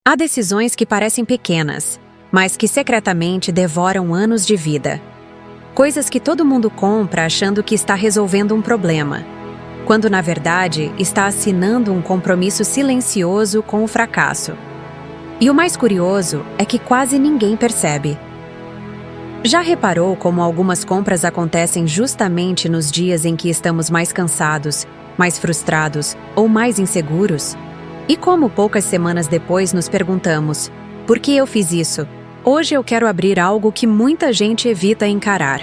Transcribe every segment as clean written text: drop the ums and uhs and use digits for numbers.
Há decisões que parecem pequenas, mas que secretamente devoram anos de vida. Coisas que todo mundo compra achando que está resolvendo um problema, quando na verdade está assinando um compromisso silencioso com o fracasso. E o mais curioso é que quase ninguém percebe. Já reparou como algumas compras acontecem justamente nos dias em que estamos mais cansados, mais frustrados ou mais inseguros? E como poucas semanas depois nos perguntamos: por que eu fiz isso? Hoje eu quero abrir algo que muita gente evita encarar.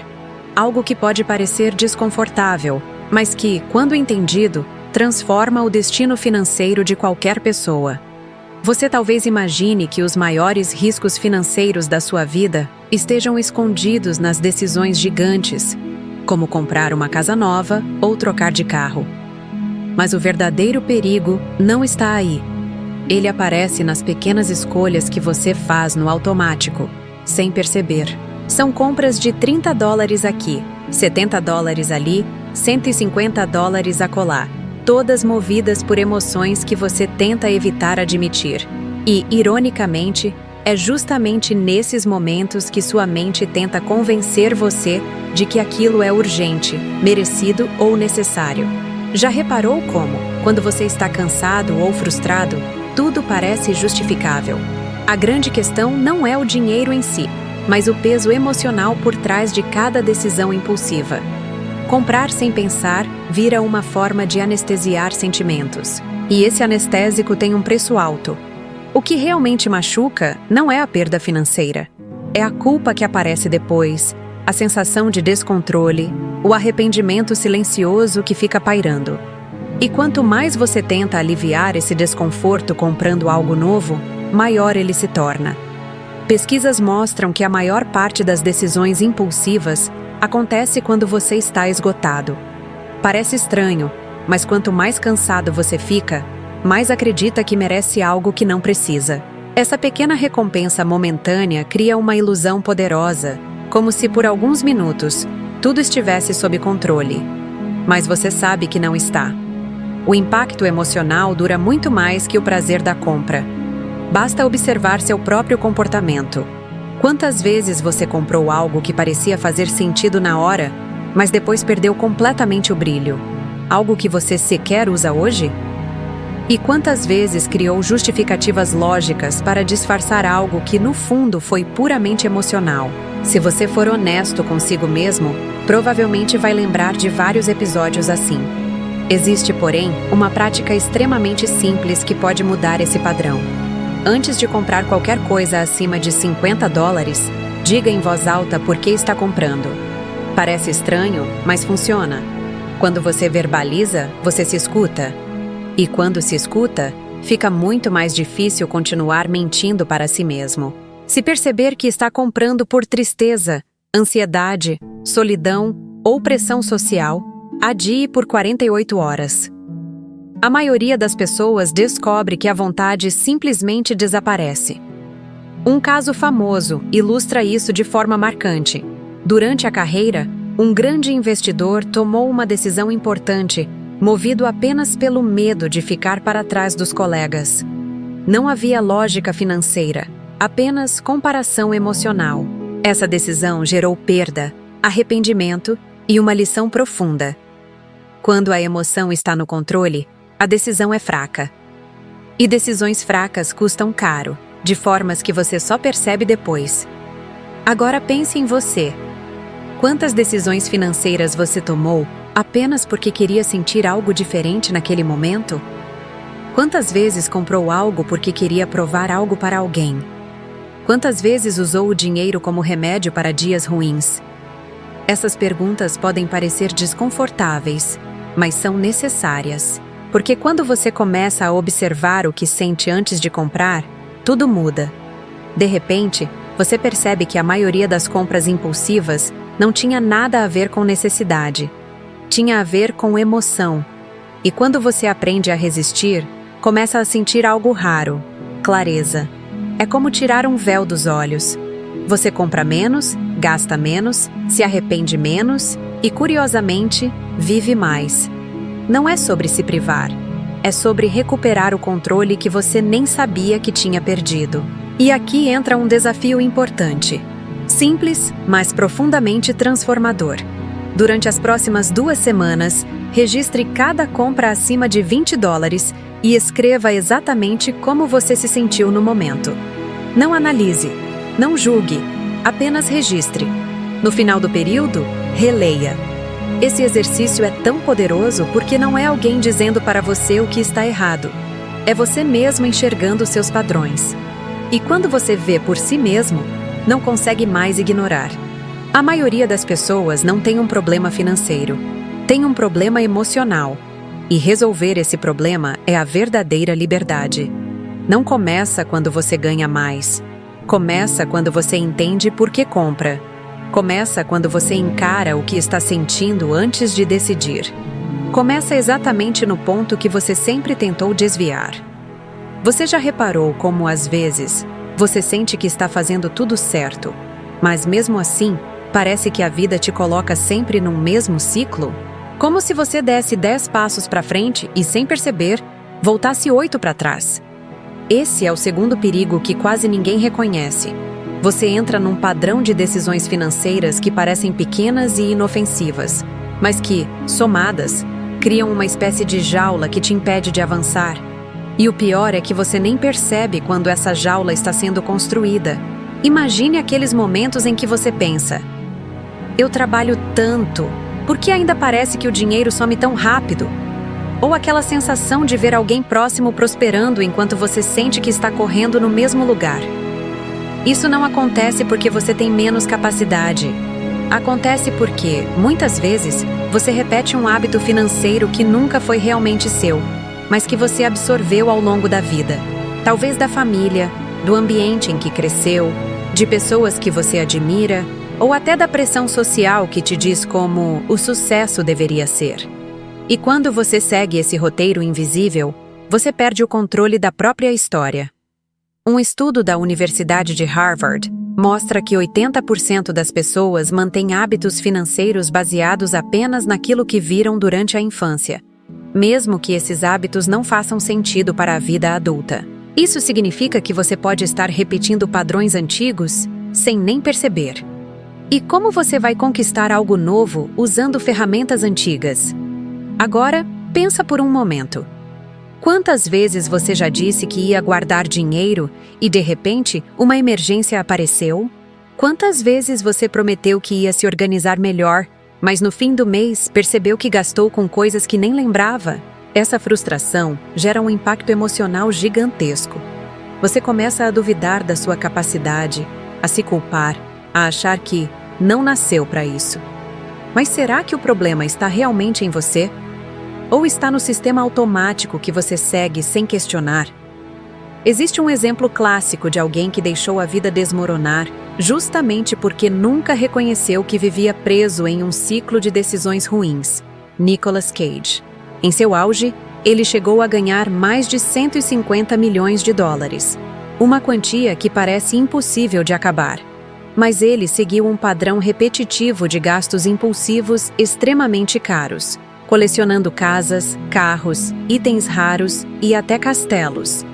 Algo que pode parecer desconfortável, mas que, quando entendido, transforma o destino financeiro de qualquer pessoa. Você talvez imagine que os maiores riscos financeiros da sua vida estejam escondidos nas decisões gigantes, como comprar uma casa nova ou trocar de carro. Mas o verdadeiro perigo não está aí. Ele aparece nas pequenas escolhas que você faz no automático, sem perceber. São compras de $30 aqui, $70 ali, $150 acolá, todas movidas por emoções que você tenta evitar admitir. E, ironicamente, é justamente nesses momentos que sua mente tenta convencer você de que aquilo é urgente, merecido ou necessário. Já reparou como, quando você está cansado ou frustrado, tudo parece justificável? A grande questão não é o dinheiro em si, mas o peso emocional por trás de cada decisão impulsiva. Comprar sem pensar vira uma forma de anestesiar sentimentos. E esse anestésico tem um preço alto. O que realmente machuca não é a perda financeira. É a culpa que aparece depois, a sensação de descontrole, o arrependimento silencioso que fica pairando. E quanto mais você tenta aliviar esse desconforto comprando algo novo, maior ele se torna. Pesquisas mostram que a maior parte das decisões impulsivas acontece quando você está esgotado. Parece estranho, mas quanto mais cansado você fica, mais acredita que merece algo que não precisa. Essa pequena recompensa momentânea cria uma ilusão poderosa, como se por alguns minutos tudo estivesse sob controle. Mas você sabe que não está. O impacto emocional dura muito mais que o prazer da compra. Basta observar seu próprio comportamento. Quantas vezes você comprou algo que parecia fazer sentido na hora, mas depois perdeu completamente o brilho? Algo que você sequer usa hoje? E quantas vezes criou justificativas lógicas para disfarçar algo que, no fundo, foi puramente emocional? Se você for honesto consigo mesmo, provavelmente vai lembrar de vários episódios assim. Existe, porém, uma prática extremamente simples que pode mudar esse padrão. Antes de comprar qualquer coisa acima de $50, diga em voz alta por que está comprando. Parece estranho, mas funciona. Quando você verbaliza, você se escuta. E quando se escuta, fica muito mais difícil continuar mentindo para si mesmo. Se perceber que está comprando por tristeza, ansiedade, solidão ou pressão social, adie por 48 horas. A maioria das pessoas descobre que a vontade simplesmente desaparece. Um caso famoso ilustra isso de forma marcante. Durante a carreira, um grande investidor tomou uma decisão importante, movido apenas pelo medo de ficar para trás dos colegas. Não havia lógica financeira, apenas comparação emocional. Essa decisão gerou perda, arrependimento e uma lição profunda. Quando a emoção está no controle, a decisão é fraca. E decisões fracas custam caro, de formas que você só percebe depois. Agora pense em você. Quantas decisões financeiras você tomou apenas porque queria sentir algo diferente naquele momento? Quantas vezes comprou algo porque queria provar algo para alguém? Quantas vezes usou o dinheiro como remédio para dias ruins? Essas perguntas podem parecer desconfortáveis, mas são necessárias. Porque quando você começa a observar o que sente antes de comprar, tudo muda. De repente, você percebe que a maioria das compras impulsivas não tinha nada a ver com necessidade. Tinha a ver com emoção. E quando você aprende a resistir, começa a sentir algo raro: clareza. É como tirar um véu dos olhos. Você compra menos, gasta menos, se arrepende menos e, curiosamente, vive mais. Não é sobre se privar. é sobre recuperar o controle que você nem sabia que tinha perdido. E aqui entra um desafio importante. Simples, mas profundamente transformador. Durante as próximas 2 semanas, registre cada compra acima de $20 e escreva exatamente como você se sentiu no momento. Não analise, não julgue, apenas registre. No final do período, releia. Esse exercício é tão poderoso porque não é alguém dizendo para você o que está errado. É você mesmo enxergando seus padrões. E quando você vê por si mesmo, não consegue mais ignorar. A maioria das pessoas não tem um problema financeiro, tem um problema emocional. E resolver esse problema é a verdadeira liberdade. Não começa quando você ganha mais. Começa quando você entende por que compra. Começa quando você encara o que está sentindo antes de decidir. Começa exatamente no ponto que você sempre tentou desviar. Você já reparou como, às vezes, você sente que está fazendo tudo certo, mas mesmo assim, parece que a vida te coloca sempre num mesmo ciclo? Como se você desse 10 passos para frente e, sem perceber, voltasse 8 para trás. Esse é o segundo perigo que quase ninguém reconhece. Você entra num padrão de decisões financeiras que parecem pequenas e inofensivas, mas que, somadas, criam uma espécie de jaula que te impede de avançar. E o pior é que você nem percebe quando essa jaula está sendo construída. Imagine aqueles momentos em que você pensa: eu trabalho tanto, por que ainda parece que o dinheiro some tão rápido? Ou aquela sensação de ver alguém próximo prosperando enquanto você sente que está correndo no mesmo lugar. Isso não acontece porque você tem menos capacidade. Acontece porque, muitas vezes, você repete um hábito financeiro que nunca foi realmente seu, mas que você absorveu ao longo da vida. Talvez da família, do ambiente em que cresceu, de pessoas que você admira, ou até da pressão social que te diz como o sucesso deveria ser. E quando você segue esse roteiro invisível, você perde o controle da própria história. Um estudo da Universidade de Harvard mostra que 80% das pessoas mantêm hábitos financeiros baseados apenas naquilo que viram durante a infância, mesmo que esses hábitos não façam sentido para a vida adulta. Isso significa que você pode estar repetindo padrões antigos sem nem perceber. E como você vai conquistar algo novo usando ferramentas antigas? Agora, pensa por um momento. Quantas vezes você já disse que ia guardar dinheiro e, de repente, uma emergência apareceu? Quantas vezes você prometeu que ia se organizar melhor, mas no fim do mês percebeu que gastou com coisas que nem lembrava? Essa frustração gera um impacto emocional gigantesco. Você começa a duvidar da sua capacidade, a se culpar, a achar que não nasceu para isso. Mas será que o problema está realmente em você? Ou está no sistema automático que você segue sem questionar? Existe um exemplo clássico de alguém que deixou a vida desmoronar justamente porque nunca reconheceu que vivia preso em um ciclo de decisões ruins: Nicolas Cage. Em seu auge, ele chegou a ganhar mais de 150 milhões de dólares, uma quantia que parece impossível de acabar. Mas ele seguiu um padrão repetitivo de gastos impulsivos extremamente caros, colecionando casas, carros, itens raros e até castelos.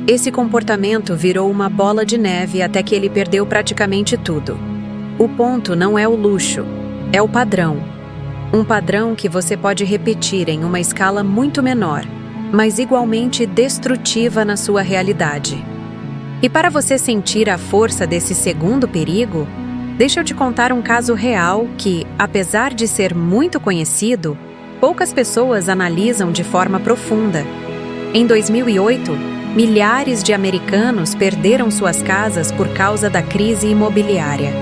Esse comportamento virou uma bola de neve até que ele perdeu praticamente tudo. O ponto não é o luxo, é o padrão. Um padrão que você pode repetir em uma escala muito menor, mas igualmente destrutiva na sua realidade. E para você sentir a força desse segundo perigo, deixa eu te contar um caso real que, apesar de ser muito conhecido, poucas pessoas analisam de forma profunda. Em 2008, milhares de americanos perderam suas casas por causa da crise imobiliária.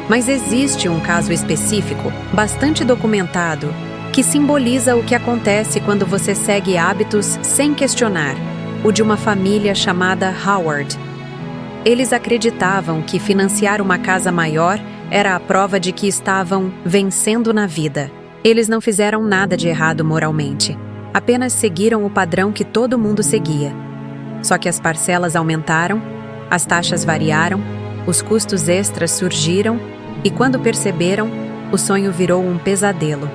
Mas existe um caso específico, bastante documentado, que simboliza o que acontece quando você segue hábitos sem questionar, o de uma família chamada Howard. Eles acreditavam que financiar uma casa maior era a prova de que estavam vencendo na vida. Eles não fizeram nada de errado moralmente, apenas seguiram o padrão que todo mundo seguia. Só que as parcelas aumentaram, as taxas variaram, os custos extras surgiram e, quando perceberam, o sonho virou um pesadelo.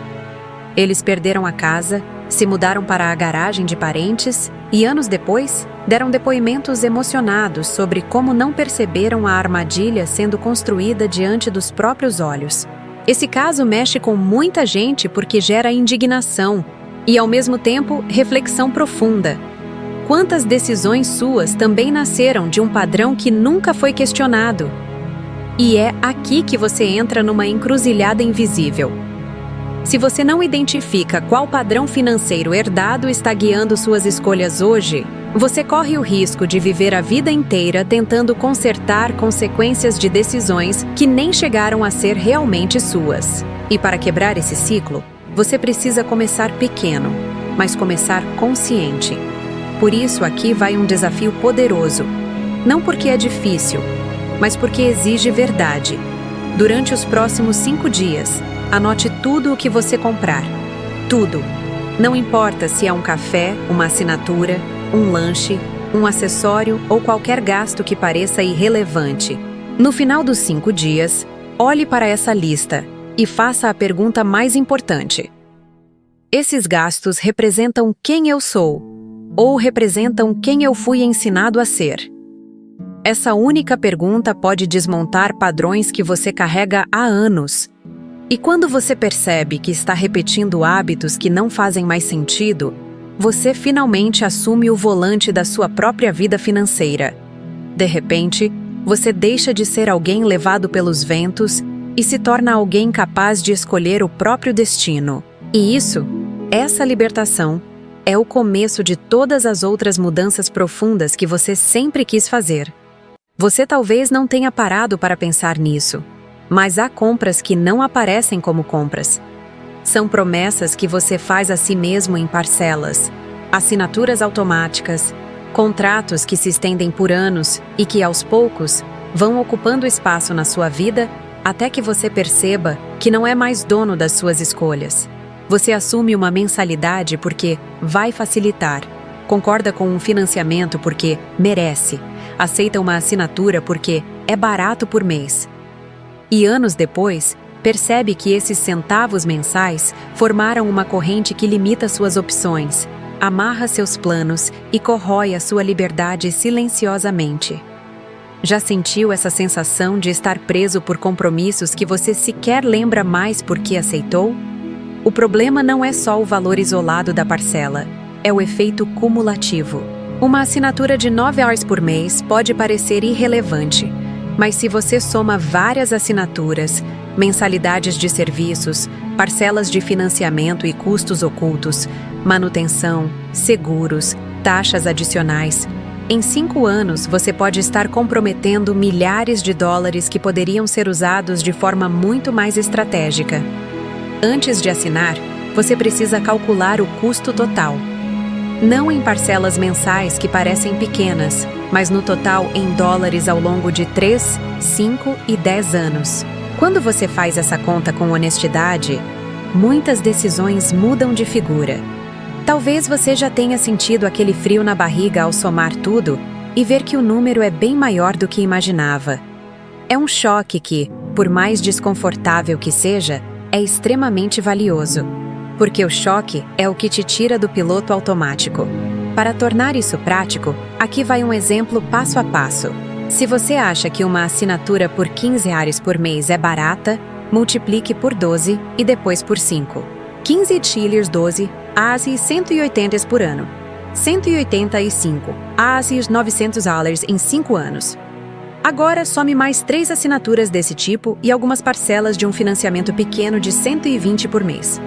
Eles perderam a casa, se mudaram para a garagem de parentes e, anos depois, deram depoimentos emocionados sobre como não perceberam a armadilha sendo construída diante dos próprios olhos. Esse caso mexe com muita gente porque gera indignação e, ao mesmo tempo, reflexão profunda. Quantas decisões suas também nasceram de um padrão que nunca foi questionado? E é aqui que você entra numa encruzilhada invisível. Se você não identifica qual padrão financeiro herdado está guiando suas escolhas hoje, você corre o risco de viver a vida inteira tentando consertar consequências de decisões que nem chegaram a ser realmente suas. E para quebrar esse ciclo, você precisa começar pequeno, mas começar consciente. Por isso, aqui vai um desafio poderoso. Não porque é difícil, mas porque exige verdade. Durante os próximos 5 dias, anote tudo o que você comprar. Tudo. Não importa se é um café, uma assinatura, um lanche, um acessório ou qualquer gasto que pareça irrelevante. No final dos 5 dias, olhe para essa lista e faça a pergunta mais importante. Esses gastos representam quem eu sou ou representam quem eu fui ensinado a ser? Essa única pergunta pode desmontar padrões que você carrega há anos. E quando você percebe que está repetindo hábitos que não fazem mais sentido, você finalmente assume o volante da sua própria vida financeira. De repente, você deixa de ser alguém levado pelos ventos e se torna alguém capaz de escolher o próprio destino. E essa libertação, é o começo de todas as outras mudanças profundas que você sempre quis fazer. Você talvez não tenha parado para pensar nisso, mas há compras que não aparecem como compras. São promessas que você faz a si mesmo em parcelas, assinaturas automáticas, contratos que se estendem por anos e que, aos poucos, vão ocupando espaço na sua vida até que você perceba que não é mais dono das suas escolhas. Você assume uma mensalidade porque vai facilitar, concorda com um financiamento porque merece, aceita uma assinatura porque é barato por mês. E anos depois, percebe que esses centavos mensais formaram uma corrente que limita suas opções, amarra seus planos e corrói a sua liberdade silenciosamente. Já sentiu essa sensação de estar preso por compromissos que você sequer lembra mais porque aceitou? O problema não é só o valor isolado da parcela, é o efeito cumulativo. Uma assinatura de $9 por mês pode parecer irrelevante, mas se você soma várias assinaturas, mensalidades de serviços, parcelas de financiamento e custos ocultos, manutenção, seguros, taxas adicionais, em 5 anos você pode estar comprometendo milhares de dólares que poderiam ser usados de forma muito mais estratégica. Antes de assinar, você precisa calcular o custo total. Não em parcelas mensais que parecem pequenas, mas no total em dólares ao longo de 3, 5 e 10 anos. Quando você faz essa conta com honestidade, muitas decisões mudam de figura. Talvez você já tenha sentido aquele frio na barriga ao somar tudo e ver que o número é bem maior do que imaginava. É um choque que, por mais desconfortável que seja, é extremamente valioso, porque o choque é o que te tira do piloto automático. Para tornar isso prático, aqui vai um exemplo passo a passo. Se você acha que uma assinatura por R$15 por mês é barata, multiplique por 12 e depois por 5. 15 shillings 12, ASI 180 por ano. 185, ASI $900 em 5 anos. Agora, some mais 3 assinaturas desse tipo e algumas parcelas de um financiamento pequeno de 120 por mês.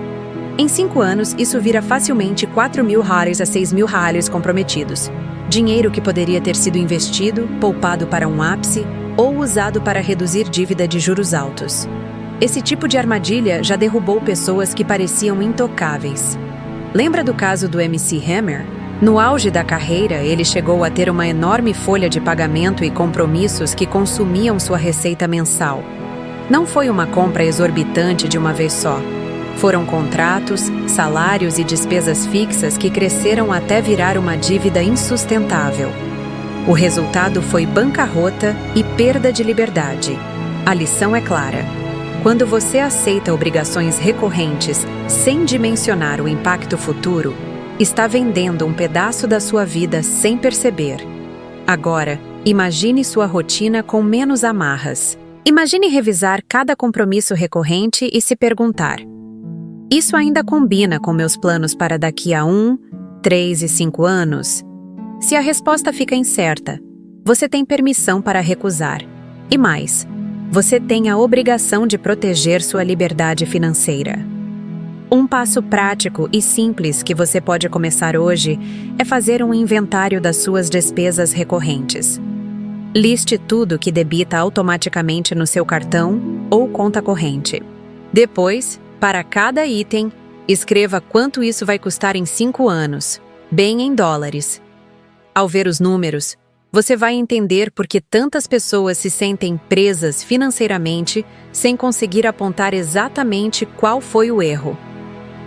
Em 5 anos, isso vira facilmente $4.000 a $6.000 comprometidos. Dinheiro que poderia ter sido investido, poupado para um ápice ou usado para reduzir dívida de juros altos. Esse tipo de armadilha já derrubou pessoas que pareciam intocáveis. Lembra do caso do MC Hammer? No auge da carreira, ele chegou a ter uma enorme folha de pagamento e compromissos que consumiam sua receita mensal. Não foi uma compra exorbitante de uma vez só. Foram contratos, salários e despesas fixas que cresceram até virar uma dívida insustentável. O resultado foi bancarrota e perda de liberdade. A lição é clara. Quando você aceita obrigações recorrentes sem dimensionar o impacto futuro, está vendendo um pedaço da sua vida sem perceber. Agora, imagine sua rotina com menos amarras. Imagine revisar cada compromisso recorrente e se perguntar: isso ainda combina com meus planos para daqui a 1, 3 e 5 anos? Se a resposta fica incerta, você tem permissão para recusar. E mais, você tem a obrigação de proteger sua liberdade financeira. Um passo prático e simples que você pode começar hoje é fazer um inventário das suas despesas recorrentes. Liste tudo que debita automaticamente no seu cartão ou conta corrente. Depois, para cada item, escreva quanto isso vai custar em 5 anos, bem em dólares. Ao ver os números, você vai entender por que tantas pessoas se sentem presas financeiramente sem conseguir apontar exatamente qual foi o erro.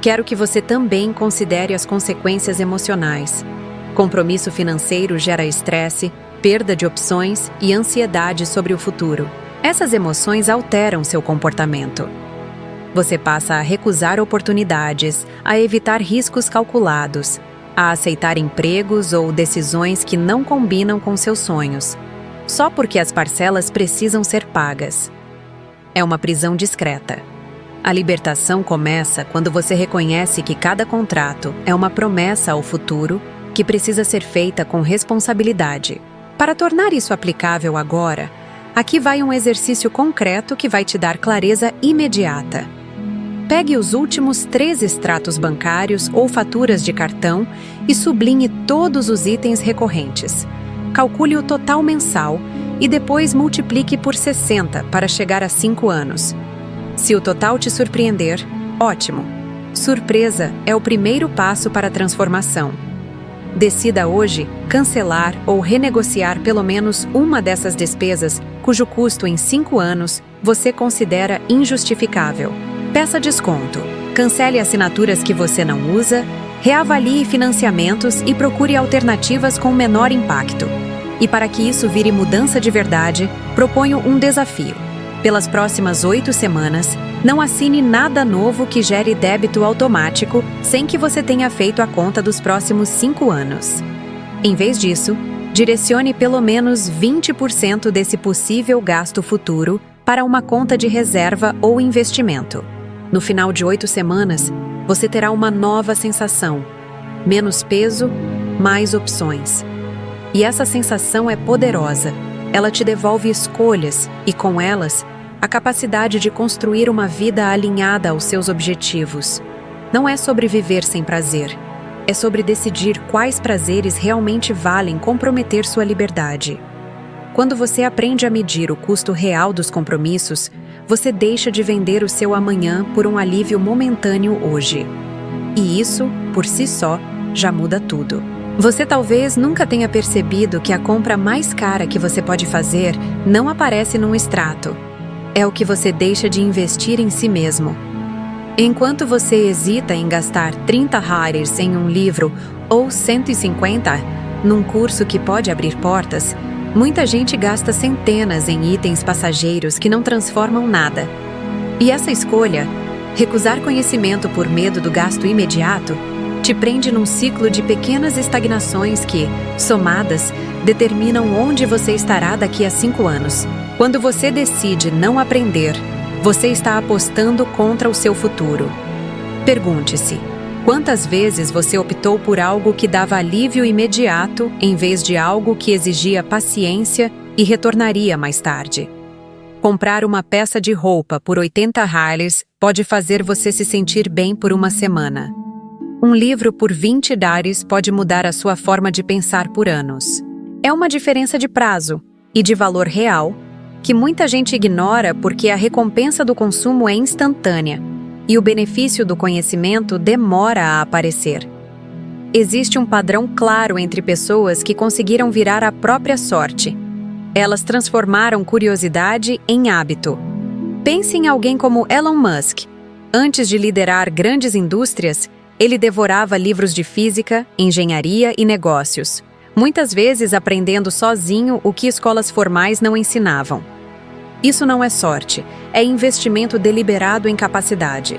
Quero que você também considere as consequências emocionais. Compromisso financeiro gera estresse, perda de opções e ansiedade sobre o futuro. Essas emoções alteram seu comportamento. Você passa a recusar oportunidades, a evitar riscos calculados, a aceitar empregos ou decisões que não combinam com seus sonhos, só porque as parcelas precisam ser pagas. É uma prisão discreta. A libertação começa quando você reconhece que cada contrato é uma promessa ao futuro que precisa ser feita com responsabilidade. Para tornar isso aplicável agora, aqui vai um exercício concreto que vai te dar clareza imediata. Pegue os últimos 3 extratos bancários ou faturas de cartão e sublinhe todos os itens recorrentes. Calcule o total mensal e depois multiplique por 60 para chegar a 5 anos. Se o total te surpreender, ótimo! Surpresa é o primeiro passo para a transformação. Decida hoje cancelar ou renegociar pelo menos uma dessas despesas cujo custo em 5 anos você considera injustificável. Peça desconto, cancele assinaturas que você não usa, reavalie financiamentos e procure alternativas com menor impacto. E para que isso vire mudança de verdade, proponho um desafio. Pelas próximas 8 semanas, não assine nada novo que gere débito automático sem que você tenha feito a conta dos próximos 5 anos. Em vez disso, direcione pelo menos 20% desse possível gasto futuro para uma conta de reserva ou investimento. No final de 8 semanas, você terá uma nova sensação. Menos peso, mais opções. E essa sensação é poderosa. Ela te devolve escolhas e, com elas, a capacidade de construir uma vida alinhada aos seus objetivos. Não é sobre viver sem prazer. É sobre decidir quais prazeres realmente valem comprometer sua liberdade. Quando você aprende a medir o custo real dos compromissos, você deixa de vender o seu amanhã por um alívio momentâneo hoje. E isso, por si só, já muda tudo. Você talvez nunca tenha percebido que a compra mais cara que você pode fazer não aparece num extrato. É o que você deixa de investir em si mesmo. Enquanto você hesita em gastar 30 hares em um livro ou 150 num curso que pode abrir portas, muita gente gasta centenas em itens passageiros que não transformam nada. E essa escolha, recusar conhecimento por medo do gasto imediato, te prende num ciclo de pequenas estagnações que, somadas, determinam onde você estará daqui a 5 anos. Quando você decide não aprender, você está apostando contra o seu futuro. Pergunte-se: quantas vezes você optou por algo que dava alívio imediato em vez de algo que exigia paciência e retornaria mais tarde? Comprar uma peça de roupa por 80 hares pode fazer você se sentir bem por uma semana. Um livro por 20 hares pode mudar a sua forma de pensar por anos. É uma diferença de prazo e de valor real que muita gente ignora porque a recompensa do consumo é instantânea e o benefício do conhecimento demora a aparecer. Existe um padrão claro entre pessoas que conseguiram virar a própria sorte. Elas transformaram curiosidade em hábito. Pense em alguém como Elon Musk. Antes de liderar grandes indústrias, ele devorava livros de física, engenharia e negócios, muitas vezes aprendendo sozinho o que escolas formais não ensinavam. Isso não é sorte, é investimento deliberado em capacidade.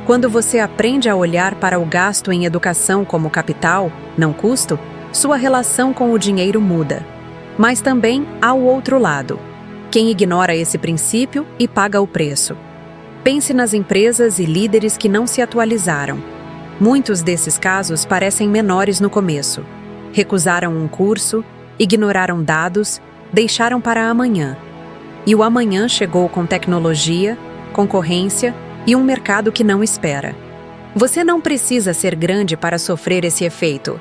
Quando você aprende a olhar para o gasto em educação como capital, não custo, sua relação com o dinheiro muda. Mas também há o outro lado. Quem ignora esse princípio e paga o preço. Pense nas empresas e líderes que não se atualizaram. Muitos desses casos parecem menores no começo. Recusaram um curso, ignoraram dados, deixaram para amanhã. E o amanhã chegou com tecnologia, concorrência e um mercado que não espera. Você não precisa ser grande para sofrer esse efeito.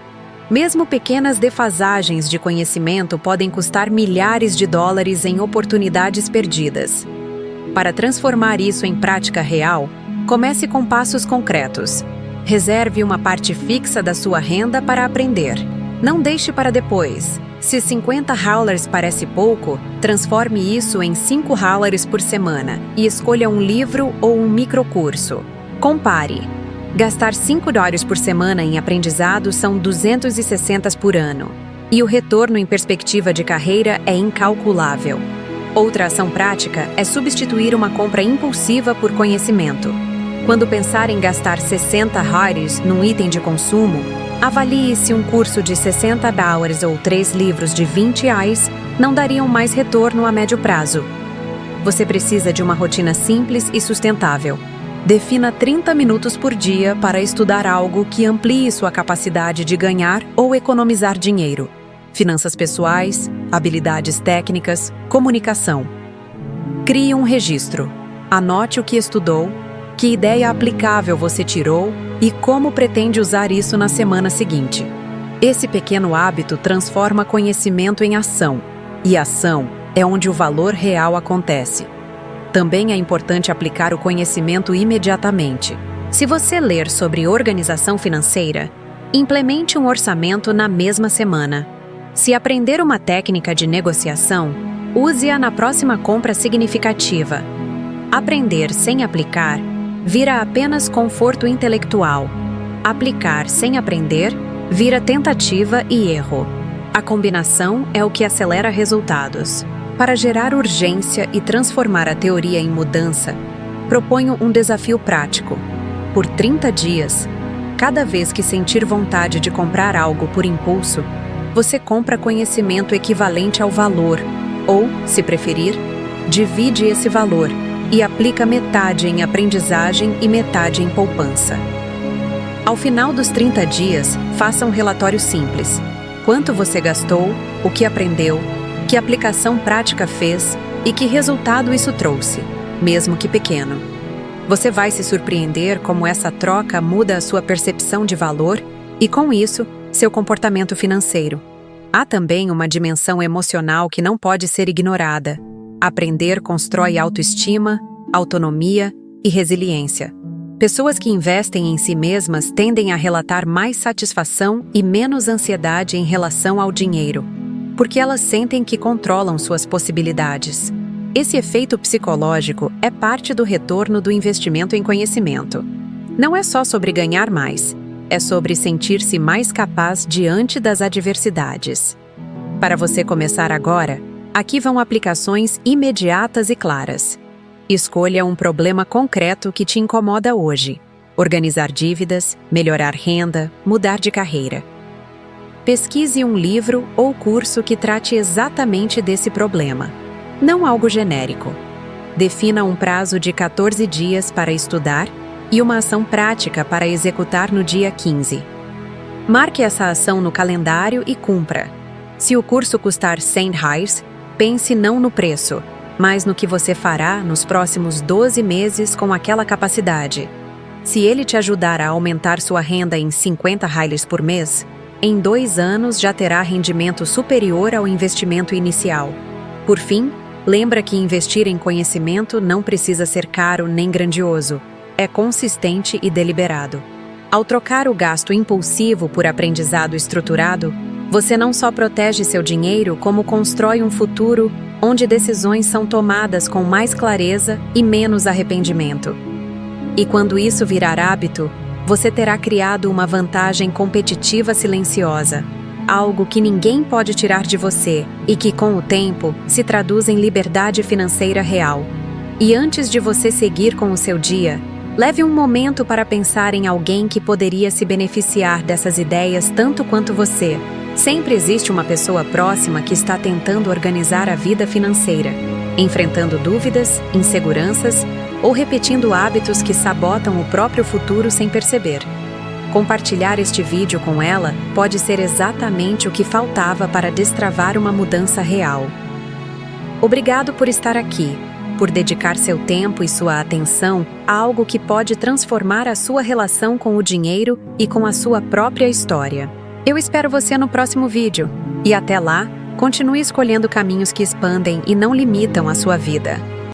Mesmo pequenas defasagens de conhecimento podem custar milhares de dólares em oportunidades perdidas. Para transformar isso em prática real, comece com passos concretos. Reserve uma parte fixa da sua renda para aprender. Não deixe para depois. Se $50 parece pouco, transforme isso em $5 por semana e escolha um livro ou um microcurso. Compare. Gastar $5 por semana em aprendizado são 260 por ano. E o retorno em perspectiva de carreira é incalculável. Outra ação prática é substituir uma compra impulsiva por conhecimento. Quando pensar em gastar $60 num item de consumo, avalie se um curso de $60 ou 3 livros de R$20 não dariam mais retorno a médio prazo. Você precisa de uma rotina simples e sustentável. Defina 30 minutos por dia para estudar algo que amplie sua capacidade de ganhar ou economizar dinheiro. Finanças pessoais, habilidades técnicas, comunicação. Crie um registro. Anote o que estudou, que ideia aplicável você tirou e como pretende usar isso na semana seguinte. Esse pequeno hábito transforma conhecimento em ação, e ação é onde o valor real acontece. Também é importante aplicar o conhecimento imediatamente. Se você ler sobre organização financeira, implemente um orçamento na mesma semana. Se aprender uma técnica de negociação, use-a na próxima compra significativa. Aprender sem aplicar vira apenas conforto intelectual. Aplicar sem aprender vira tentativa e erro. A combinação é o que acelera resultados. Para gerar urgência e transformar a teoria em mudança, proponho um desafio prático. Por 30 dias, cada vez que sentir vontade de comprar algo por impulso, você compra conhecimento equivalente ao valor, ou, se preferir, divide esse valor e aplica metade em aprendizagem e metade em poupança. Ao final dos 30 dias, faça um relatório simples. Quanto você gastou, o que aprendeu, que aplicação prática fez e que resultado isso trouxe, mesmo que pequeno. Você vai se surpreender como essa troca muda a sua percepção de valor e, com isso, seu comportamento financeiro. Há também uma dimensão emocional que não pode ser ignorada. Aprender constrói autoestima, autonomia e resiliência. Pessoas que investem em si mesmas tendem a relatar mais satisfação e menos ansiedade em relação ao dinheiro, porque elas sentem que controlam suas possibilidades. Esse efeito psicológico é parte do retorno do investimento em conhecimento. Não é só sobre ganhar mais, é sobre sentir-se mais capaz diante das adversidades. Para você começar agora, aqui vão aplicações imediatas e claras. Escolha um problema concreto que te incomoda hoje. Organizar dívidas, melhorar renda, mudar de carreira. Pesquise um livro ou curso que trate exatamente desse problema, não algo genérico. Defina um prazo de 14 dias para estudar e uma ação prática para executar no dia 15. Marque essa ação no calendário e cumpra. Se o curso custar R$100, pense não no preço, mas no que você fará nos próximos 12 meses com aquela capacidade. Se ele te ajudar a aumentar sua renda em R$50 por mês, em 2 anos já terá rendimento superior ao investimento inicial. Por fim, lembra que investir em conhecimento não precisa ser caro nem grandioso. É consistente e deliberado. Ao trocar o gasto impulsivo por aprendizado estruturado, você não só protege seu dinheiro, como constrói um futuro onde decisões são tomadas com mais clareza e menos arrependimento. E quando isso virar hábito, você terá criado uma vantagem competitiva silenciosa. algo que ninguém pode tirar de você e que, com o tempo, se traduz em liberdade financeira real. E antes de você seguir com o seu dia, leve um momento para pensar em alguém que poderia se beneficiar dessas ideias tanto quanto você. Sempre existe uma pessoa próxima que está tentando organizar a vida financeira, enfrentando dúvidas, inseguranças ou repetindo hábitos que sabotam o próprio futuro sem perceber. Compartilhar este vídeo com ela pode ser exatamente o que faltava para destravar uma mudança real. Obrigado por estar aqui, por dedicar seu tempo e sua atenção a algo que pode transformar a sua relação com o dinheiro e com a sua própria história. Eu espero você no próximo vídeo. E até lá, continue escolhendo caminhos que expandem e não limitam a sua vida.